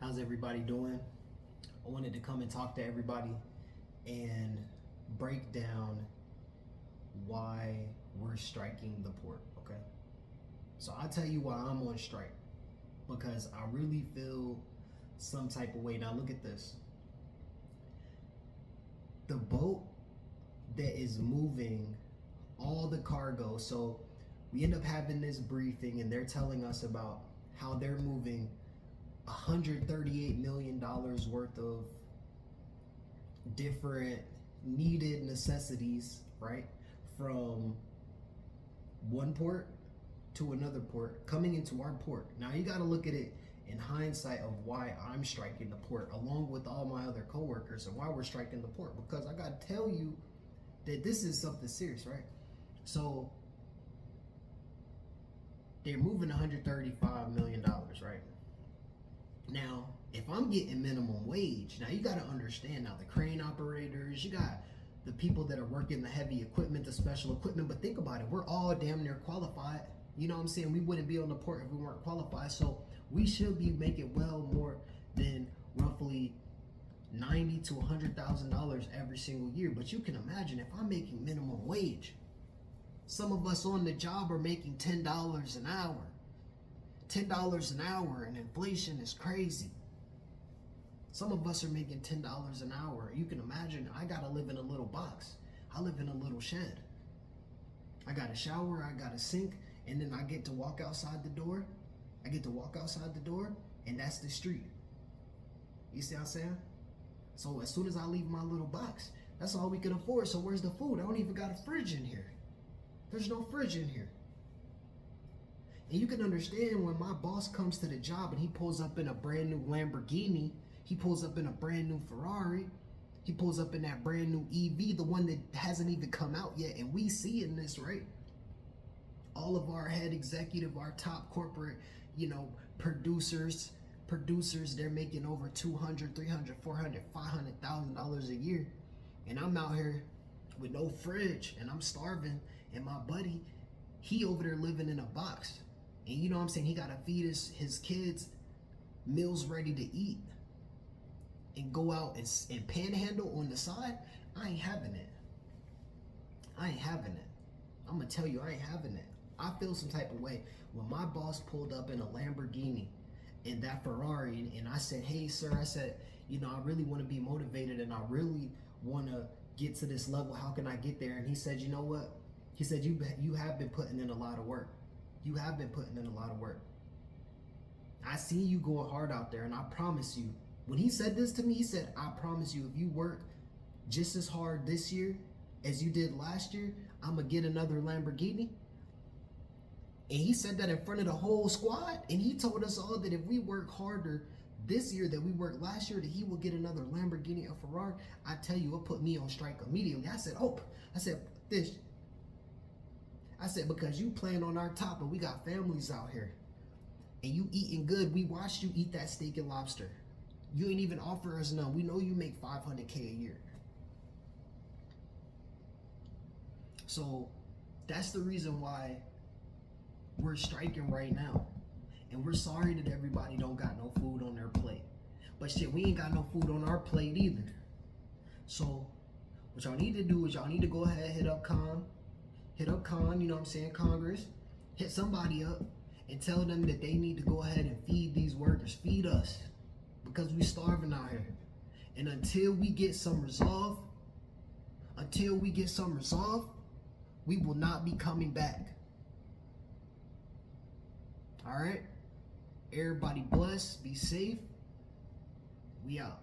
How's everybody doing? I wanted to come and talk to everybody and break down why we're striking the port, okay? So I'll tell you why I'm on strike. Because I really feel some type of way. Now look at this. The boat that is moving all the cargo, so we end up having this briefing and they're telling us about how they're moving $138 million worth of different needed necessities, right? From one port to another port, coming into our port. Now you got to look at it in hindsight of why I'm striking the port along with all my other coworkers and why we're striking the port, because I got to tell you that this is something serious, right? So they're moving $135 million, right? Now, if I'm getting minimum wage, now you got to understand now the crane operators, you got the people that are working the heavy equipment, the special equipment, but think about it, we're all damn near qualified. You know what I'm saying? We wouldn't be on the port if we weren't qualified. So we should be making well more than roughly $90,000 to $100,000 every single year. But you can imagine if I'm making minimum wage, some of us on the job are making $10 an hour. $10 an hour, and inflation is crazy. Some of us are making $10 an hour. You can imagine I gotta live in a little box. I live in a little shed. I got a shower, I got a sink, and then I get to walk outside the door. I get to walk outside the door, and that's the street. You see what I'm saying? So as soon as I leave my little box, that's all we can afford. So where's the food? I don't even got a fridge in here. There's no fridge in here. And you can understand when my boss comes to the job and he pulls up in a brand new Lamborghini, he pulls up in a brand new Ferrari, he pulls up in that brand new EV, the one that hasn't even come out yet, and we see in this, right? All of our head executive, our top corporate, producers, they're making over $200, $300, $400, $500,000 a year. And I'm out here with no fridge and I'm starving, and my buddy, he over there living in a box. And you know what I'm saying? He got to feed his kids meals ready to eat and go out and panhandle on the side. I ain't having it. I ain't having it. I'm going to tell you, I ain't having it. I feel some type of way when my boss pulled up in a Lamborghini and that Ferrari, and I said, hey, sir, I said, I really want to be motivated and I really want to get to this level. How can I get there? And he said, you know what? He said, you have been putting in a lot of work. You have been putting in a lot of work. I see you going hard out there, and I promise you, when he said this to me, he said, I promise you, if you work just as hard this year as you did last year, I'm going to get another Lamborghini. And he said that in front of the whole squad, and he told us all that if we work harder this year than we worked last year, that he will get another Lamborghini or Ferrari. I tell you, it put me on strike immediately. I said, I said, because you playing on our top and we got families out here and you eating good. We watched you eat that steak and lobster. You ain't even offer us none. We know you make $500K a year. So that's the reason why we're striking right now. And we're sorry that everybody don't got no food on their plate. But shit, we ain't got no food on our plate either. So what y'all need to do is y'all need to go ahead, hit up Con, Congress, hit somebody up and tell them that they need to go ahead and feed these workers, feed us, because we starving out here. And until we get some resolve, we will not be coming back. All right? Everybody bless, be safe. We out.